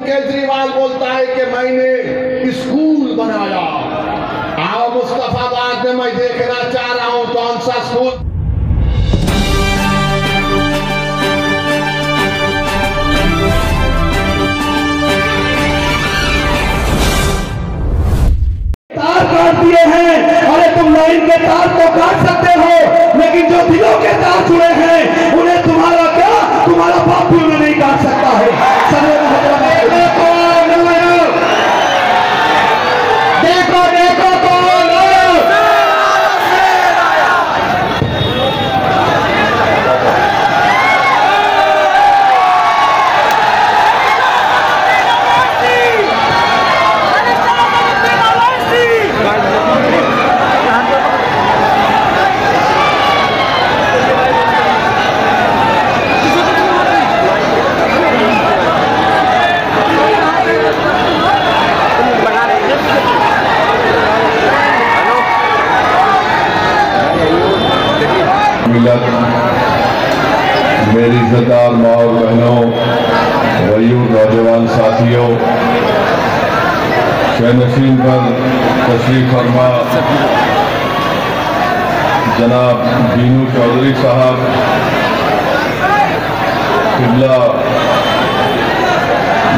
केजरीवाल बोलता है कि मैंने स्कूल बनाया। आओ मुस्तफाबाद में मैं देखना चाह रहा हूं कौन सा स्कूल। तार काट दिए हैं। अरे तुम लाइन के तार तो काट सकते हो, लेकिन जो दिलों के तार जुड़े हैं उन्हें तुम्हारा क्या, तुम्हारा बाप भी उन्हें नहीं काट सकता है। देखो देखो कौन मेरी इज्जतदार माँ और बहनों, वयूर नौजवान साथियों, शहनशीन पर तशरीफ फरमा जनाब दीनू चौधरी साहब, किबला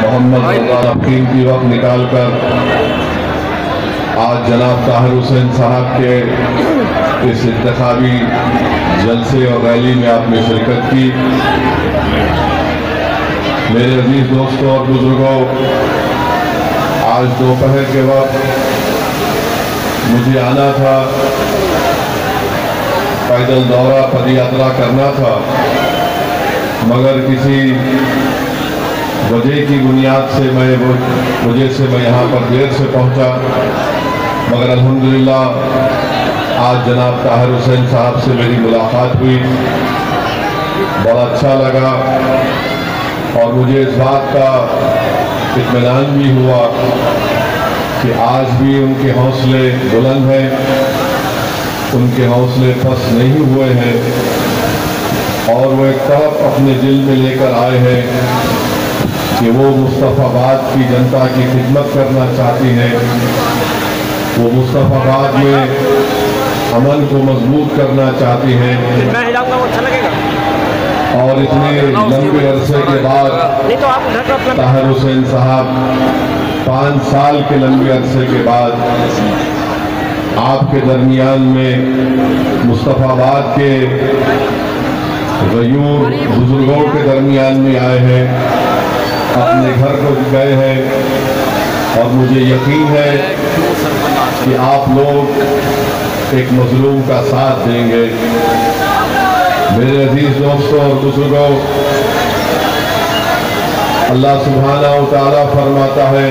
मोहम्मद रज़ा की वक्त निकाल कर आज जनाब ताहिर हुसैन साहब के इस इंतखाबी जलसे और रैली में आपने शिरकत की। मेरे अजीज दोस्तों और बुजुर्गों, आज दोपहर के वक्त मुझे आना था, पैदल दौरा पदयात्रा करना था, मगर किसी वजह की बुनियाद से मैं यहाँ पर देर से पहुँचा। मगर अल्हम्दुलिल्लाह आज जनाब ताहिर हुसैन साहब से मेरी मुलाकात हुई, बड़ा अच्छा लगा और मुझे इस बात का इत्मीनान भी हुआ कि आज भी उनके हौसले बुलंद हैं, उनके हौसले पस्त नहीं हुए हैं और वो एक तरफ अपने दिल में लेकर आए हैं कि वो मुस्तफाबाद की जनता की खिदमत करना चाहती हैं, वो मुस्तफाबाद में अमन को मजबूत करना चाहती हैं। मैं हिलाऊंगा, वो अच्छा लगेगा। और इतने लंबे अरसे के बाद ताहिर हुसैन साहब 5 साल के लंबे अरसे के बाद आपके दरमियान में मुस्तफाबाद के गयूर बुजुर्गों के दरमियान में आए हैं, अपने घर को गए हैं और मुझे यकीन है कि आप लोग एक मजलूम का साथ देंगे। मेरे अजीज दोस्तों और बुजुर्गों, अल्लाह सुब्हानहू व तआला फरमाता है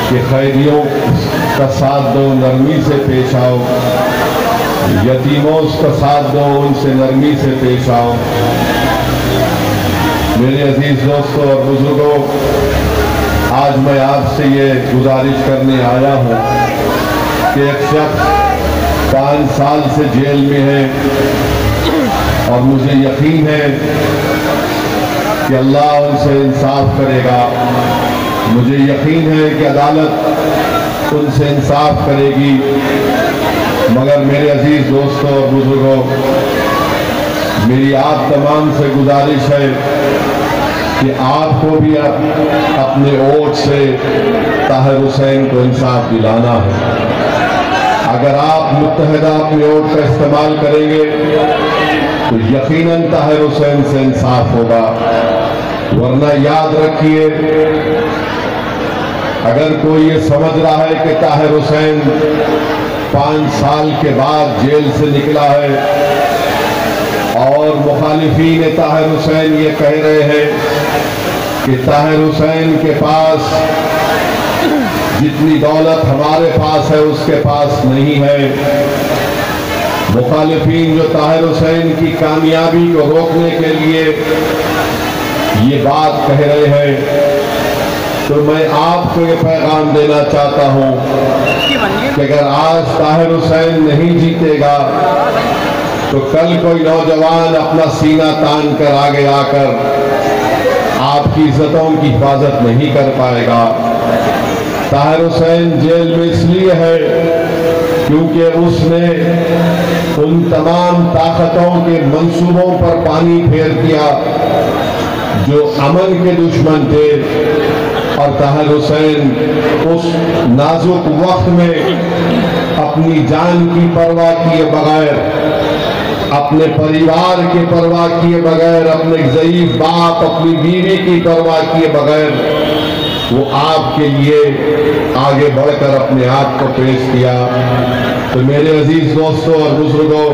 कि खैदियों का साथ दो, नरमी से पेश आओ, यतीमों का साथ दो, उनसे नरमी से पेश आओ। मेरे अजीज दोस्तों और बुजुर्गों, आज मैं आपसे ये गुजारिश करने आया हूँ कि एक शख्स 5 साल से जेल में है और मुझे यकीन है कि अल्लाह उनसे इंसाफ करेगा, मुझे यकीन है कि अदालत उनसे इंसाफ करेगी। मगर मेरे अजीज दोस्तों और बुजुर्गों, मेरी आप तमाम से गुजारिश है कि आपको भी अपने वोट से ताहिर हुसैन को इंसाफ दिलाना है। अगर आप मुत्तहिदा अपने वोट का इस्तेमाल करेंगे तो यकीनन ताहिर हुसैन से इंसाफ होगा, वरना याद रखिए, अगर कोई ये समझ रहा है कि ताहिर हुसैन 5 साल के बाद जेल से निकला है और मुखालिफीन ताहिर हुसैन ये कह रहे हैं कि ताहिर हुसैन के पास जितनी दौलत हमारे पास है उसके पास नहीं है, मुखालिफीन जो ताहिर हुसैन की कामयाबी को रोकने के लिए ये बात कह रहे हैं, तो मैं आपको ये पैगाम देना चाहता हूं कि अगर आज ताहिर हुसैन नहीं जीतेगा तो कल कोई नौजवान अपना सीना तान कर आगे आकर आपकी इज्जतों की हिफाजत नहीं कर पाएगा। ताहिर हुसैन जेल में इसलिए है क्योंकि उसने उन तमाम ताकतों के मंसूबों पर पानी फेर दिया जो अमन के दुश्मन थे, और ताहिर हुसैन उस नाजुक वक्त में अपनी जान की परवाह किए बगैर, अपने परिवार की परवाह किए बगैर, अपने ज़ईफ बाप, अपनी बीवी की परवाह किए बगैर वो आपके लिए आगे बढ़कर अपने आप को पेश किया। तो मेरे अजीज दोस्तों और बुजुर्गों,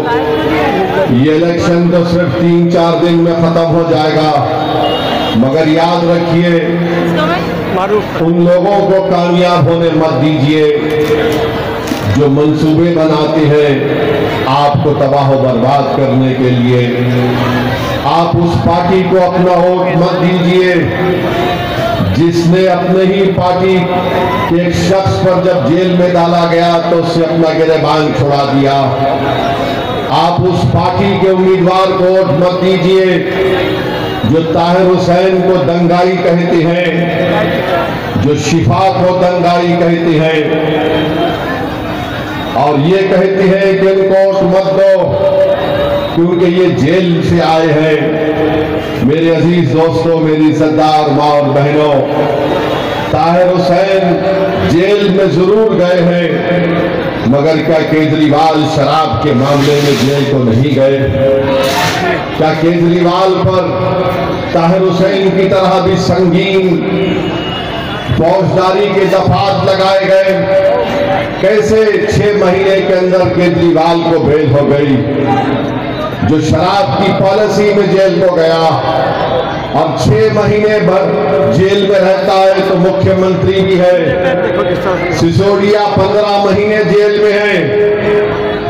ये इलेक्शन तो सिर्फ 3-4 दिन में खत्म हो जाएगा, मगर याद रखिए उन लोगों को कामयाब होने मत दीजिए जो मंसूबे बनाते हैं आपको तबाह व बर्बाद करने के लिए। आप उस पार्टी को अपना वोट मत दीजिए जिसने अपने ही पार्टी के एक शख्स पर जब जेल में डाला गया तो उससे अपना गिरबान छुड़ा दिया। आप उस पार्टी के उम्मीदवार को वोट मत दीजिए जो ताहिर हुसैन को दंगाई कहते हैं, जो शिफा को दंगाई कहते हैं और ये कहते हैं कि इनको वोट मत दो क्योंकि ये जेल से आए हैं। मेरे अजीज दोस्तों, मेरी सरदार माँ और बहनों, ताहिर हुसैन जेल में जरूर गए हैं, मगर क्या केजरीवाल शराब के मामले में जेल तो नहीं गए? क्या केजरीवाल पर ताहिर हुसैन की तरह भी संगीन फौजदारी के दफात लगाए गए? कैसे 6 महीने के अंदर केजरीवाल को बेल हो गई? जो शराब की पॉलिसी में जेल को गया और 6 महीने भर जेल में रहता है तो मुख्यमंत्री भी है। सिसोदिया 15 महीने जेल में है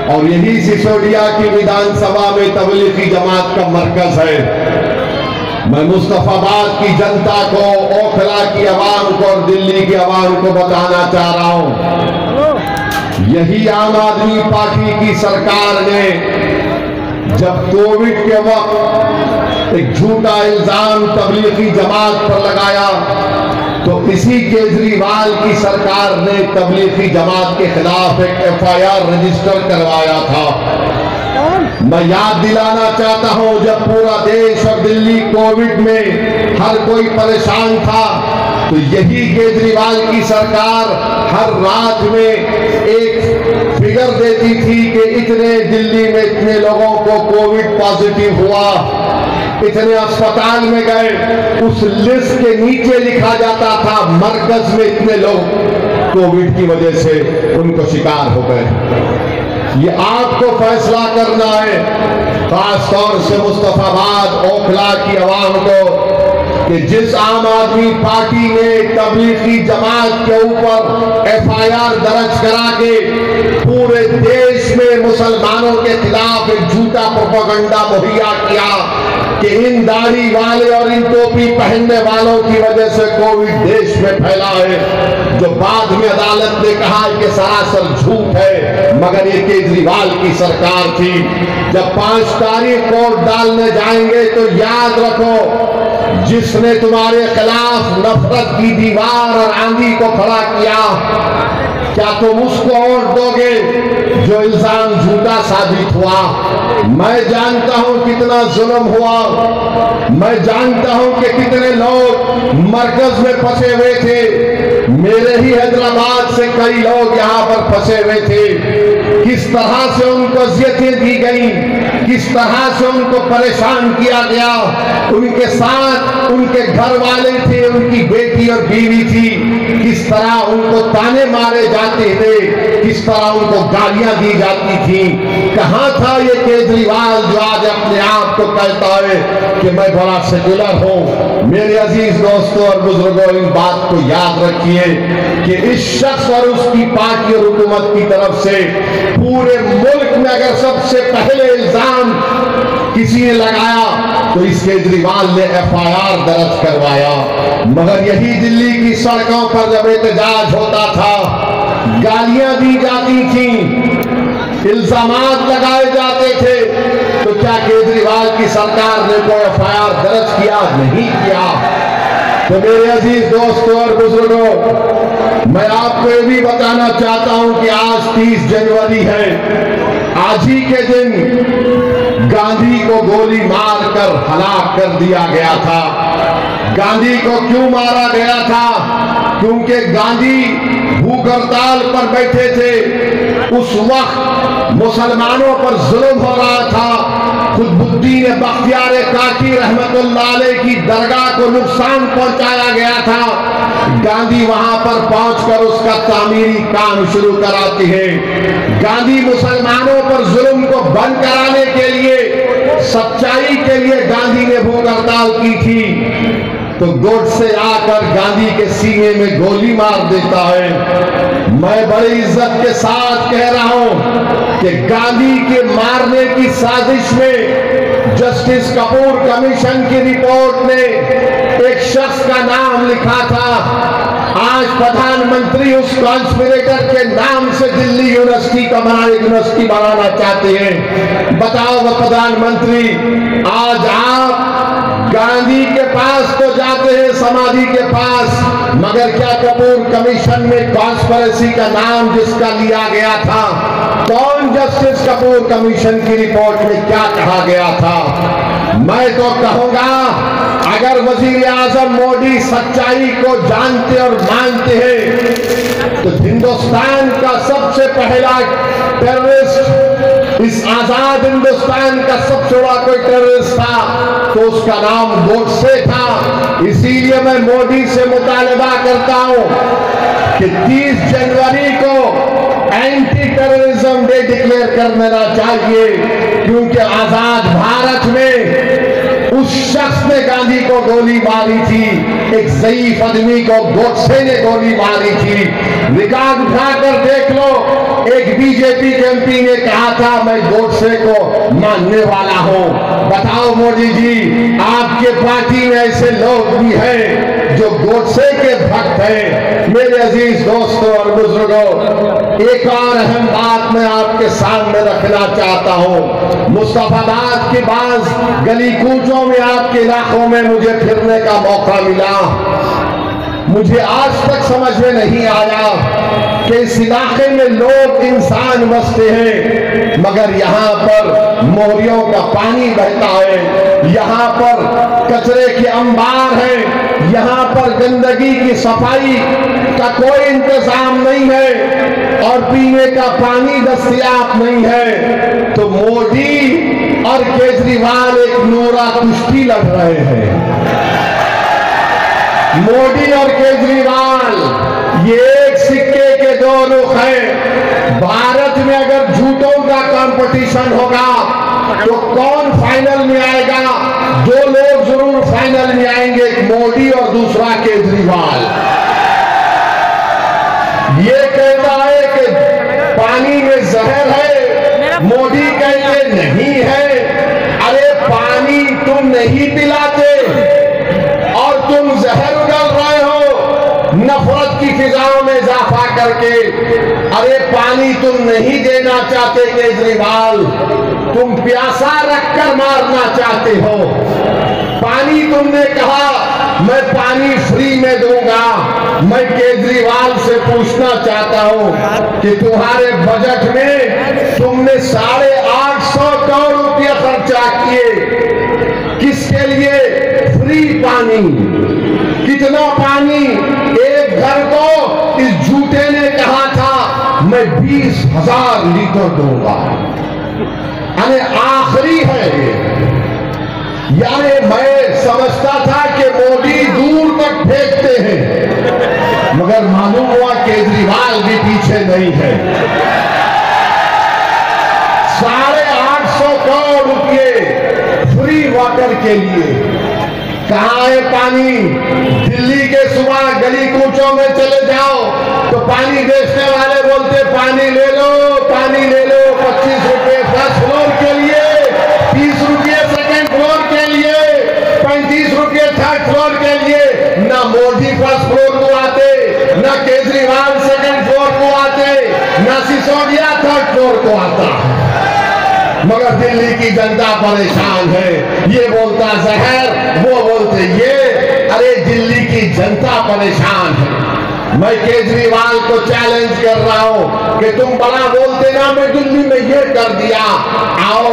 और यही सिसोदिया की विधानसभा में तबलीगी जमात का मरकज है। मैं मुस्तफाबाद की जनता को, ओखला की आवाम को और दिल्ली की आवाम को बताना चाह रहा हूं, यही आम आदमी पार्टी की सरकार ने जब कोविड के वक्त एक झूठा इल्जाम तबलीगी जमात पर लगाया तो इसी केजरीवाल की सरकार ने तबलीगी जमात के खिलाफ एक FIR रजिस्टर करवाया था। मैं याद दिलाना चाहता हूं, जब पूरा देश और दिल्ली कोविड में हर कोई परेशान था तो यही केजरीवाल की सरकार हर रात में एक फिगर देती थी कि इतने दिल्ली में इतने लोगों को कोविड पॉजिटिव हुआ, इतने अस्पताल में गए। उस लिस्ट के नीचे लिखा जाता था मरकज में इतने लोग कोविड की वजह से उनको शिकार हो गए। ये आपको फैसला करना है, खासतौर से मुस्तफाबाद ओखला की आवाम को, कि जिस आम आदमी पार्टी ने तबलीगी जमात के ऊपर FIR दर्ज करा के पूरे देश में मुसलमानों के खिलाफ एक झूठा प्रोपेगेंडा मुहैया किया कि इन दाढ़ी वाले और इन टोपी पहनने वालों की वजह से कोविड देश में फैला है, जो बाद में अदालत ने कहा कि सरासर झूठ है, मगर ये केजरीवाल की सरकार थी। जब 5 तारीख वोट डालने जाएंगे तो याद रखो, जिसने तुम्हारे खिलाफ नफरत की दीवार और आंधी को खड़ा किया, क्या तुम उसको वोट दोगे जो इल्जाम झूठा साबित हुआ? मैं जानता हूं कितना जुल्म हुआ, मैं जानता हूं कि कितने लोग मरकज में फंसे हुए थे। मेरे ही हैदराबाद से कई लोग यहां पर फंसे हुए थे। किस तरह से उनको अजियतें दी गई, किस तरह से उनको परेशान किया गया। उनके साथ उनके घर वाले थे, उनकी बेटी और बीवी थी, किस तरह उनको ताने मारे जाते थे, किस तरह उनको गालियां दी जाती थी। कहां था ये केजरीवाल जो आज अपने आप को कहता है कि मैं बड़ा सेक्युलर हूं? मेरे अजीज दोस्तों और बुजुर्गों, इन बात को याद रखिए कि इस शख्स और उसकी पार्टी और हुकूमत की तरफ से पूरे मुल्क में अगर सबसे पहले इल्जाम किसी ने लगाया तो इस केजरीवाल ने FIR दर्ज करवाया। मगर यही दिल्ली की सड़कों पर जब एहतजाज होता था, गालियां दी जाती थी, इल्जामात लगाए जाते थे, तो क्या केजरीवाल की सरकार ने कोई FIR दर्ज किया? नहीं किया। तो मेरे अजीज दोस्तों और बुजुर्गों, मैं आपको ये भी बताना चाहता हूं कि आज 30 जनवरी है। आज ही के दिन गांधी को गोली मारकर हलाक कर दिया गया था। गांधी को क्यों मारा गया था? क्योंकि गांधी भूख हड़ताल पर बैठे थे। उस वक्त मुसलमानों पर जुल्म हो रहा था। खुदबुद्दीन बख्तियार काकी रहमतुल्लाह अलैह की दरगाह को नुकसान पहुंचाया गया था। गांधी वहां पर पहुंचकर उसका तामीरी काम शुरू कराते हैं। गांधी मुसलमानों पर जुल्म को बंद कराने के लिए, सच्चाई के लिए गांधी ने भूख हड़ताल की थी। तो गोडसे आकर गांधी के सीने में गोली मार देता है। मैं बड़ी इज्जत के साथ कह रहा हूं कि गांधी के मारने की साजिश में जस्टिस कपूर कमीशन की रिपोर्ट ने एक शख्स का नाम लिखा था। आज प्रधानमंत्री उस कॉन्स्पिरेटर के नाम से दिल्ली यूनिवर्सिटी बनाना चाहते हैं। बताओ वो प्रधानमंत्री, आज आप गांधी के पास तो जाते हैं, समाधि के पास, मगर क्या कपूर कमीशन में कॉन्स्पिरेसी का नाम जिसका लिया गया था, कौन जस्टिस कपूर कमीशन की रिपोर्ट में क्या कहा गया था? मैं तो कहूंगा, अगर वजीर आजम मोदी सच्चाई को जानते और मानते हैं तो हिंदुस्तान का सबसे पहला टेररिस्ट, इस आजाद हिंदुस्तान का सबसे बड़ा कोई टेररिस्ट था तो उसका नाम गोडसे था। इसीलिए मैं मोदी से मुतालबा करता हूं कि 30 जनवरी को एंटी टेररिज्म डे डिक्लेयर कर देना चाहिए, क्योंकि आजाद भारत में उस शख्स ने गांधी को गोली मारी थी, एक ज़ईफ आदमी को गोडसे ने गोली मारी थी। रिकॉर्ड उठाकर देख लो, एक बीजेपी के एमपी ने कहा था मैं गोडसे को मानने वाला हूं। बताओ मोदी जी, आपके पार्टी में ऐसे लोग भी हैं जो गोडसे के भक्त हैं। मेरे अजीज दोस्तों और बुजुर्गों, एक और अहम बात मैं आपके सामने रखना चाहता हूं। मुस्तफाबाद के बाद गली कूचों में आपके इलाकों में मुझे फिरने का मौका मिला। मुझे आज तक समझ में नहीं आया कि इस इलाके में लोग इंसान बसते हैं, मगर यहाँ पर मोहरियों का पानी बहता है, यहाँ पर कचरे के अंबार हैं, यहाँ पर गंदगी की सफाई का कोई इंतजाम नहीं है और पीने का पानी दस्तयाब नहीं है। तो मोदी और केजरीवाल एक नूरा कुश्ती लड़ रहे हैं। मोदी और केजरीवाल ये एक सिक्के के दो रुख हैं। भारत में अगर झूठों का कंपटीशन होगा तो कौन फाइनल में आएगा? दो लोग जरूर फाइनल में आएंगे, एक मोदी और दूसरा केजरीवाल। ये कहता है कि पानी में जहर है, मोदी कहते नहीं है। अरे पानी तुम नहीं पिलाते और तुम जहर उगल रहे हो नफरत की फिजाओं में इजाफा करके। अरे पानी तुम नहीं देना चाहते केजरीवाल, तुम प्यासा रखकर मारना चाहते हो। पानी तुमने कहा मैं पानी फ्री में दूंगा। मैं केजरीवाल से पूछना चाहता हूं कि तुम्हारे बजट में तुमने 850 करोड़ रुपया खर्चा किए, किसके लिए? फ्री पानी। कितना पानी? एक घर को इस झूठे ने कहा था मैं 20,000 लीटर दूंगा। अरे आखिरी है ये। यानी मैं समझता था कि मोदी दूर तक फेंकते हैं, मगर मालूम हुआ केजरीवाल भी पीछे नहीं है। 850 करोड़ रुपये फ्री वाटर के लिए। कहाँ है पानी? दिल्ली के सुबह गली कूचों में चले जाओ तो पानी बेचने वाले बोलते पानी ले लो, पानी ले लो। 25 रुपए फर्स्ट फ्लोर के लिए, 30 रुपये सेकंड फ्लोर के लिए, 35 रुपये थर्ड फ्लोर के लिए। ना मोदी फर्स्ट फ्लोर को आते, ना केजरीवाल सेकंड फ्लोर को आते, ना सिसोदिया थर्ड फ्लोर को आता। मगर दिल्ली की जनता परेशान है। ये बोलता जहर, वो बोलते ये। अरे दिल्ली की जनता परेशान है। मैं केजरीवाल को चैलेंज कर रहा हूं कि तुम बड़ा बोलते ना, मैं दिल्ली में ये कर दिया। आओ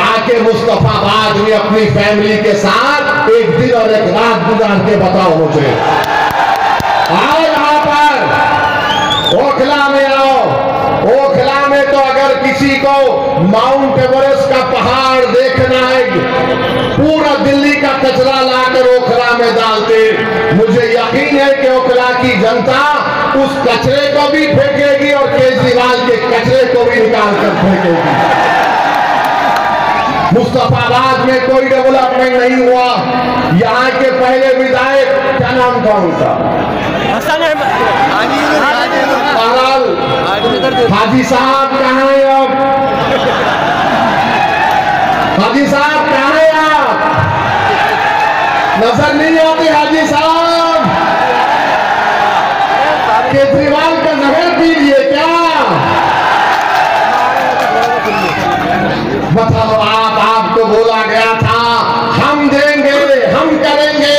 आके मुस्तफाबाद में अपनी फैमिली के साथ एक दिन और एक रात गुजार के बताओ मुझे। आओ यहां पर ओखला में आओ। ओखला में तो अगर किसी को माउंट एवरेस्ट का पहाड़ देखना है, पूरा दिल्ली का कचरा लाकर ओखला में डालते। मुझे यकीन है कि ओखला की जनता उस कचरे को भी फेंकेगी और केजरीवाल के कचरे को भी निकाल कर फेंकेगी। मुस्तफाबाद में कोई डेवलपमेंट नहीं हुआ। यहाँ के पहले विधायक, क्या नाम था उनका, हाजी साहब कहाँ है अब? हाजी साहब कहाँ है आप? नजर नहीं आते हाजी साहब? केजरीवाल का जहर पी लिए क्या? बताओ आपको बोला गया था हम देंगे, हम करेंगे।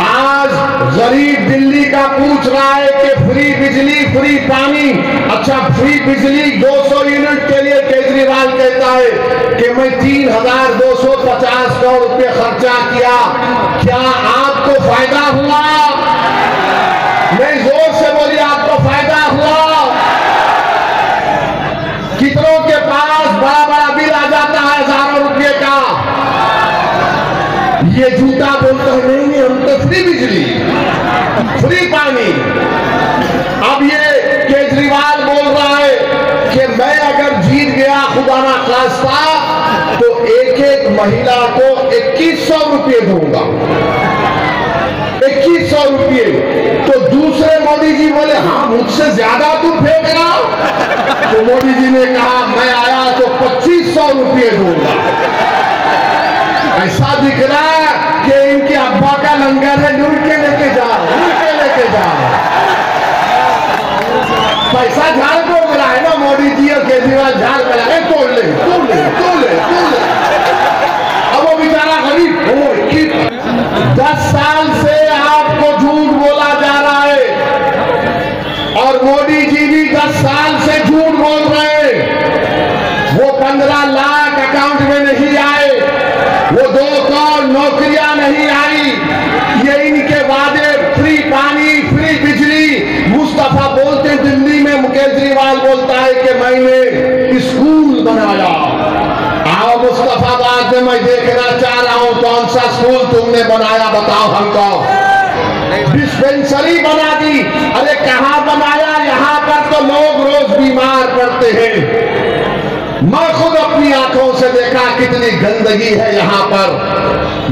आज गरीब दिल्ली का पूछ रहा है कि फ्री बिजली, फ्री पानी। अच्छा, फ्री बिजली 200 यूनिट के लिए केजरीवाल कहता है कि मैं 3,250 करोड़ रुपए खर्चा किया। क्या आपको फायदा हुआ? नहीं, जोर से बोलिए, आपको फायदा हुआ? कितनों के पास बड़ा बड़ा बिल आ जाता है हजारों रुपए का। ये झूठा बोलता है नहीं, हम तो फ्री बिजली, फ्री पानी। अब ये केजरीवाल बोल रहा है कि मैं अगर जीत गया खुदा ना खास्ता तो एक एक महिला को 2100 रुपये दूंगा। 2100 रुपये। तो दूसरे मोदी जी बोले हाँ मुझसे ज्यादा तू फेंक रहा। तो मोदी जी ने कहा मैं आया तो 2500 रुपये दूंगा। ऐसा दिख रहा है कि इनके अब्बा का लंगर है, लूट के लेके जाओ, लूट के लेके जाओ। पैसा झाड़ को रहा है ना मोदी जी और केजरीवाल, झाड़ कर रहे, तोड़ ले तोड़ ले तोड़ ले तोड़ ले। अब वो बेचारा गरीब हो, 10 साल से आपको झूठ बोला जा रहा है और मोदी जी भी 10 साल से झूठ बोल रहे हैं। वो 15 लाख अकाउंट में नहीं आए, वो 2 करोड़ नौकरियां नहीं आई। ये इनके वादे, फ्री पानी, फ्री बिजली। मुस्तफा बोलते दिल्ली में, केजरीवाल बोलता है कि मैंने स्कूल बनाया। आओ मुस्तफाबाद में मैं देखना चाह रहा हूं कौन सा स्कूल तुमने बनाया, बताओ हमको। डिस्पेंसरी बना दी। अरे कहां बनाया? यहां पर तो लोग रोज बीमार पड़ते हैं। मैं खुद अपनी आंखों से देखा कितनी गंदगी है यहां पर।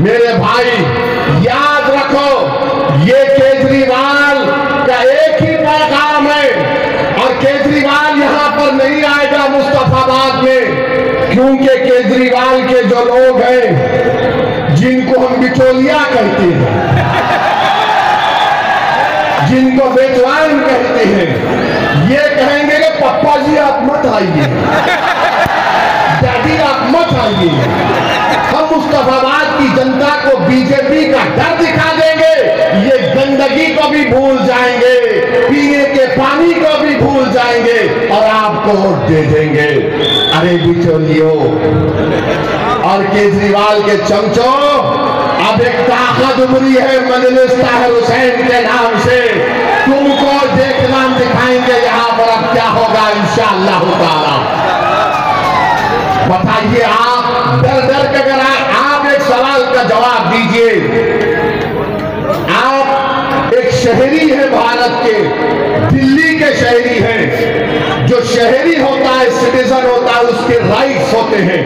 मेरे भाई याद रखो, ये केजरीवाल का एक ही पैगाम है और केजरीवाल यहां पर नहीं आएगा मुस्तफाबाद में, क्योंकि केजरीवाल के जो लोग हैं जिनको हम बिचौलिया कहते हैं, जिनको बेचवान कहते हैं, ये कहेंगे कि पप्पा जी आप मत आइए, डैडी आप मत आइए। हम मुस्तफाबाद की जनता को बीजेपी का डर दिखा देंगे, ये गंदगी को भी भूल जाएंगे, पीने के पानी को भी भूल जाएंगे और आपको वोट दे देंगे। अरे बिचौलियों और केजरीवाल के चमचों, अब एक ताकत उभरी है मजलिस ताहिर हुसैन के नाम से। तुमको देखना दिखाएंगे यहां पर अब क्या होगा इंशाअल्लाह ताला। बताइए आप डर डर के, अगर आप एक सवाल का जवाब दीजिए। आप एक शहरी है भारत के, दिल्ली के शहरी हैं। जो शहरी होता है, सिटीजन होता है, उसके राइट्स होते हैं।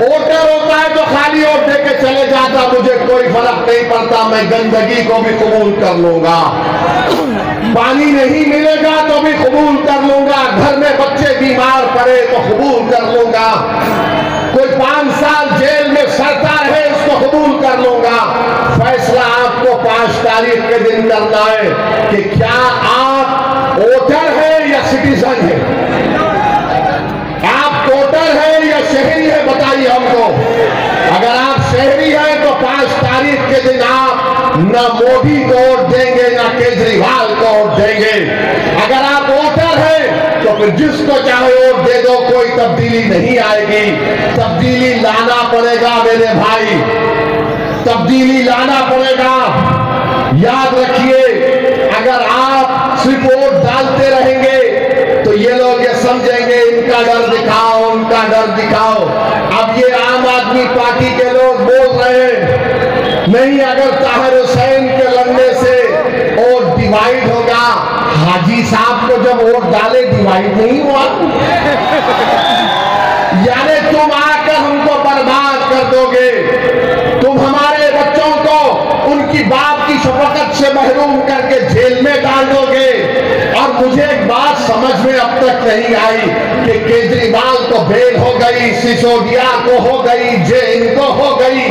वोटर होता है तो खाली वोट दे के चले जाता, मुझे कोई फर्क नहीं पड़ता, मैं गंदगी को भी कबूल कर लूंगा, पानी नहीं मिलेगा तो भी कबूल कर लूंगा, घर में बच्चे बीमार पड़े तो कबूल कर लूंगा, कोई 5 साल जेल में सड़ता रहे उसको कबूल कर लूंगा। फैसला आपको 5 तारीख के दिन करना है कि क्या आप वोटर है या सिटीजन है, आप वोटर है या शहरी है, बताइए हमको। अगर आप शहरी हैं तो 5 तारीख के के दिन आप न मोदी को वोट देंगे न केजरीवाल को वोट देंगे। अगर आप वोटर हैं तो फिर जिसको चाहे वोट दे दो, कोई तब्दीली नहीं आएगी। तब्दीली लाना पड़ेगा मेरे भाई, तब्दीली लाना पड़ेगा। याद रखिए, अगर आप सिर्फ वोट डालते रहेंगे तो ये लोग ये समझेंगे इनका डर दिखाओ, उनका डर दिखाओ। अब ये आम आदमी पार्टी के लोग बोल रहे हैं नहीं, अगर ताहिर हुसैन के लड़ने से वोट डिवाइड होगा। हाजी साहब को जब वोट डाले डिवाइड नहीं हुआ। यानी तुम आकर हमको बर्बाद कर दोगे, तुम हमारे बच्चों को उनकी बाप की शफकत से महरूम करके जेल में डाल दोगे। और मुझे एक बात समझ में अब तक नहीं आई कि केजरीवाल को बेल हो गई, सिसोदिया को हो गई, जैन को हो गई,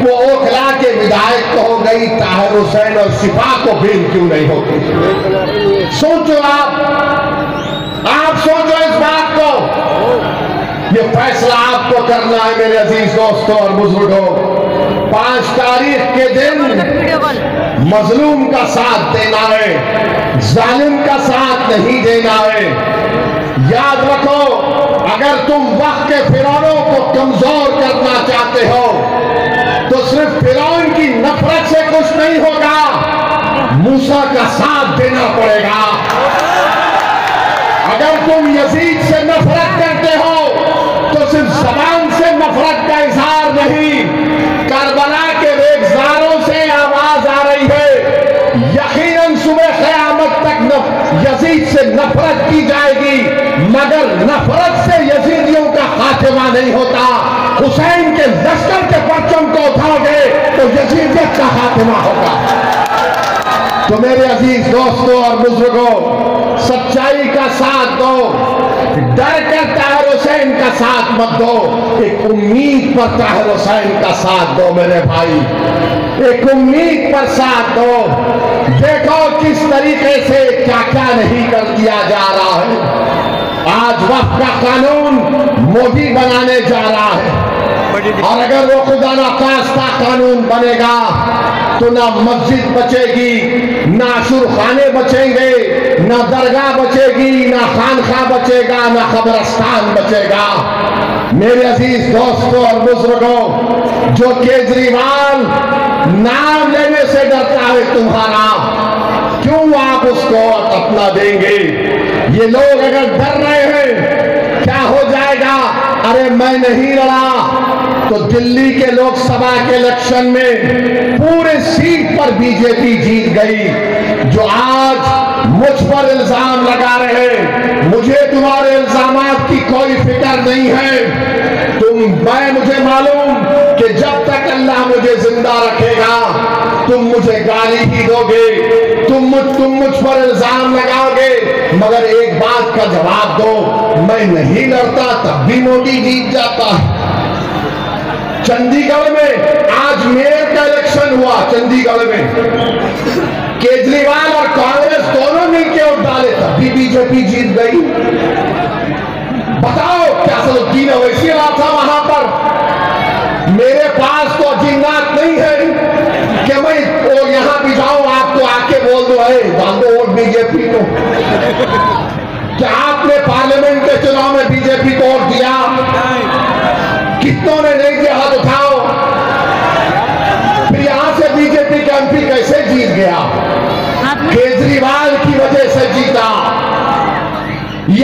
वो ओखला के विधायक को हो गई, ताहिर हुसैन और शिफा को बेल क्यों नहीं होती? सोचो आप सोचो इस बात को। ये फैसला आपको करना है मेरे अजीज दोस्तों और बुजुर्गों। 5 तारीख के दिन मजलूम का साथ देना है, जालिम का साथ नहीं देना है। याद रखो, अगर तुम वक्त के फिरौनों को कमजोर करना चाहते हो तो सिर्फ फिरौन की नफरत से कुछ नहीं होगा, मूसा का साथ देना पड़ेगा। अगर तुम यजीद से नफरत करते हो तो सिर्फ जबान से नफरत का इजहार नहीं, करबला के रेगजारों से आवाज आ रही है। यकीनन सुबह क़यामत तक यजीद से नफरत की जाएगी, मगर नफरत से यजीदियों का खात्मा नहीं होता। हुसैन के लश्कर के परचम को उठाओगे तो यजीदियत का खात्मा होगा। तो मेरे अजीज दोस्तों और बुजुर्गों, सच्चाई का साथ दो, डर कर ताहिर हुसैन का साथ मत दो, एक उम्मीद पर ताहिर हुसैन का साथ दो मेरे भाई, एक उम्मीद पर साथ दो। देखो किस तरीके से क्या क्या नहीं कर दिया जा रहा है। आज वक्फ का कानून मोदी बनाने जा रहा है, और अगर वो खुदा ना खास्ता कानून बनेगा तो ना मस्जिद बचेगी, ना अशुरखाने बचेंगे, ना दरगाह बचेगी, ना खानखा बचेगा, ना कब्रस्तान बचेगा। मेरे अजीज दोस्तों और बुजुर्गों, जो केजरीवाल नाम लेने से डरता है तुम्हारा, क्यों आप उसको अपना देंगे? ये लोग अगर डर रहे हैं क्या हो जाएगा? अरे मैं नहीं लड़ा तो दिल्ली के लोकसभा के इलेक्शन में पूरे सीट पर बीजेपी जीत गई। जो आज मुझ पर इल्जाम लगा रहे हैं, मुझे तुम्हारे इल्जामात की कोई फिक्र नहीं है। मुझे मालूम कि जब तक अल्लाह मुझे जिंदा रखेगा तुम मुझे गाली ही दोगे, तुम मुझ पर इल्जाम लगाओगे, मगर एक बात का जवाब दो, मैं नहीं लड़ता तब भी मोदी जीत जाता है। चंडीगढ़ में आज मेयर का इलेक्शन हुआ, चंडीगढ़ में केजरीवाल और कांग्रेस दोनों मिलकर वोट डाले तब भी बीजेपी जीत गई। बताओ क्या सलुद्दीन ओवैसी रहा था वहां पर? मेरे पास तो जिन्नात नहीं है कि मैं वो यहां भी जाऊं आपको आके बोल दो डाल दो वोट बीजेपी को। क्या आपने पार्लियामेंट के चुनाव में बीजेपी को वोट दिया? कितनों ने नहीं दिया? हाथ उठाओ। फिर यहां से बीजेपी का एमपी कैसे जीत गया? केजरीवाल की वजह से जीता,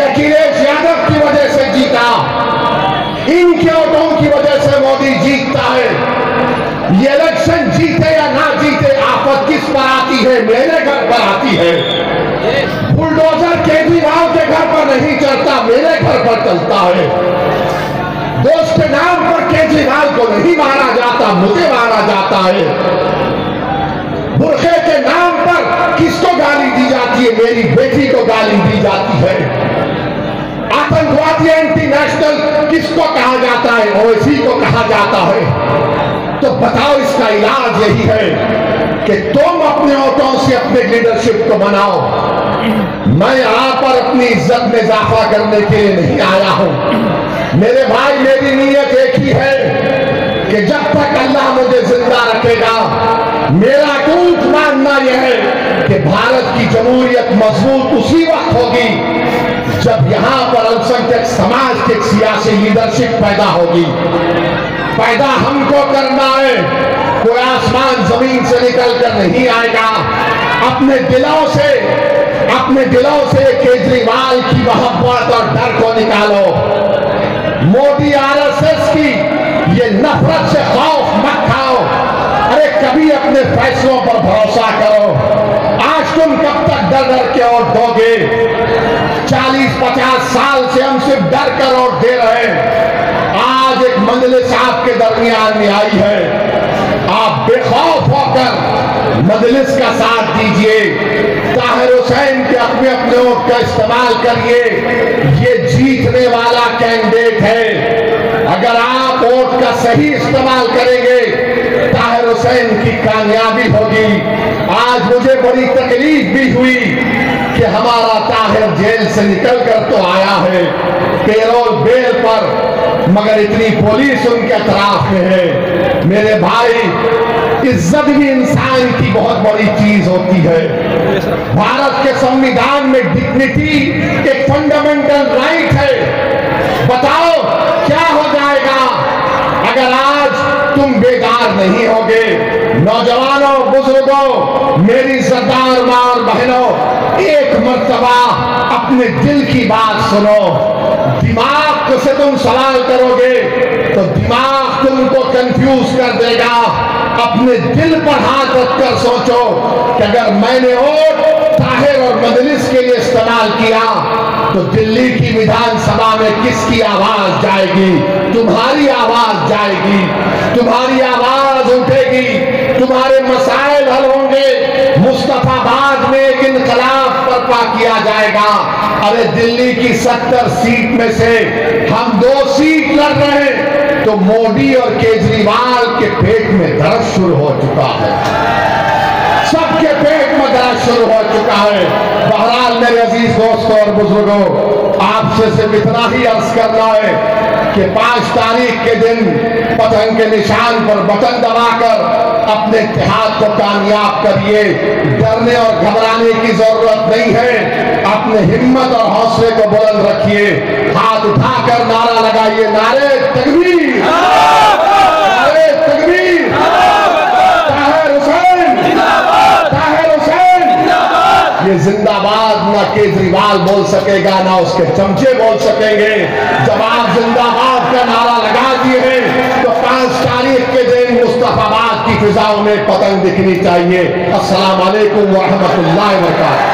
अखिलेश यादव की वजह से जीता, इनके वोटों की वजह से मोदी जीतता है। ये इलेक्शन जीते या ना जीते, आफत किस पर आती है? मेरे घर पर आती है। बुलडोजर केजरीवाल के घर पर नहीं चलता, मेरे घर पर चलता है। दोस्त के नाम पर केजरीवाल को नहीं मारा जाता, मुझे मारा जाता है। बुरखे के नाम पर किसको गाली दी जाती है? मेरी बेटी को गाली दी जाती है। आतंकवादी एंटी नेशनल किसको कहा जाता है? ओवैसी को कहा जाता है। तो बताओ, इसका इलाज यही है कि तुम अपने वोटों से अपने लीडरशिप को बनाओ। मैं यहां पर अपनी इज्जत में इजाफा करने के लिए नहीं आया हूं। मेरे भाई, मेरी नीयत एक ही है कि जब तक अल्लाह मुझे जिंदा रखेगा, मेरा टूट मानना यह है कि भारत की जमहूरियत मजबूत उसी वक्त होगी जब यहां पर अल्पसंख्यक समाज की एक सियासी लीडरशिप पैदा होगी। पैदा हमको करना है, कोई आसमान जमीन से निकल कर नहीं आएगा। अपने दिलों से केजरीवाल की मोहब्बत और डर को निकालो। मोदी आरएसएस की ये नफरत से खौफ मत खाओ। अरे कभी अपने फैसलों पर भरोसा करो। आज तुम कब तक डर के वोट दोगे? 40-50 साल से हम सिर्फ डर कर वोट दे रहे हैं। आज एक मजलिस आपके दरमियान में आई है, आप बेखौफ होकर मजलिस का साथ दीजिए। ताहिर हुसैन के अपने वोट का इस्तेमाल करिए। ये जीतने वाला कैंडिडेट है। अगर आप वोट का सही इस्तेमाल करेंगे, ताहिर हुसैन की कामयाबी होगी। आज मुझे बड़ी तकलीफ भी हुई कि हमारा ताहिर जेल से निकलकर तो आया है पेरोल बेल पर, मगर इतनी पुलिस उनके अतराफ में है। मेरे भाई, इज्जत भी इंसान की बहुत बड़ी चीज होती है। भारत के संविधान में डिग्निटी एक फंडामेंटल राइट है। बताओ क्या हो जाएगा अगर आज तुम बेदार नहीं होगे? नौजवानों, बुजुर्गों, मेरी सरदार मां और बहनों, एक मर्तबा अपने दिल की बात सुनो। दिमाग से तुम सवाल करोगे तो दिमाग तुमको कंफ्यूज कर देगा। अपने दिल पर हाथ रखकर सोचो कि अगर मैंने वोट ताहिर और मजलिस के लिए इस्तेमाल किया तो दिल्ली की विधानसभा में किसकी आवाज जाएगी? तुम्हारी आवाज जाएगी, तुम्हारी आवाज उठेगी, तुम्हारे मसाइल हल होंगे। मुस्तफाबाद में एक इनकलाब बर्पा किया जाएगा। अरे दिल्ली की 70 सीट में से हम 2 सीट लड़ रहे हैं तो मोदी और केजरीवाल के पेट में दर्द शुरू हो चुका है। सबके पेट में दर्द शुरू हो चुका है। बहरहाल मेरे अजीज दोस्तों और बुजुर्गों, आपसे सिर्फ इतना ही अर्ज करना है कि 5 तारीख के दिन पतंग के निशान पर बटन दबाकर अपने इत्तेहाद को कामयाब करिए। डरने और घबराने की जरूरत नहीं है। अपने हिम्मत और हौसले को बुलंद रखिए। हाथ उठाकर नारा लगाइए, नारे तकबीर, नारे तकबीर, ताहिर हुसैन, ताहिर हुसैन। ये जिंदाबाद ना केजरीवाल बोल सकेगा, ना उसके चमचे बोल सकेंगे। जब आप जिंदाबाद का नारा लगा दिए हैं तो 5 तारीख के दिन मुस्तफाबाद की फिजाओं में पतंग दिखनी चाहिए। अस्सलाम वालेकुम व रहमतुल्लाहि व बरकातहू।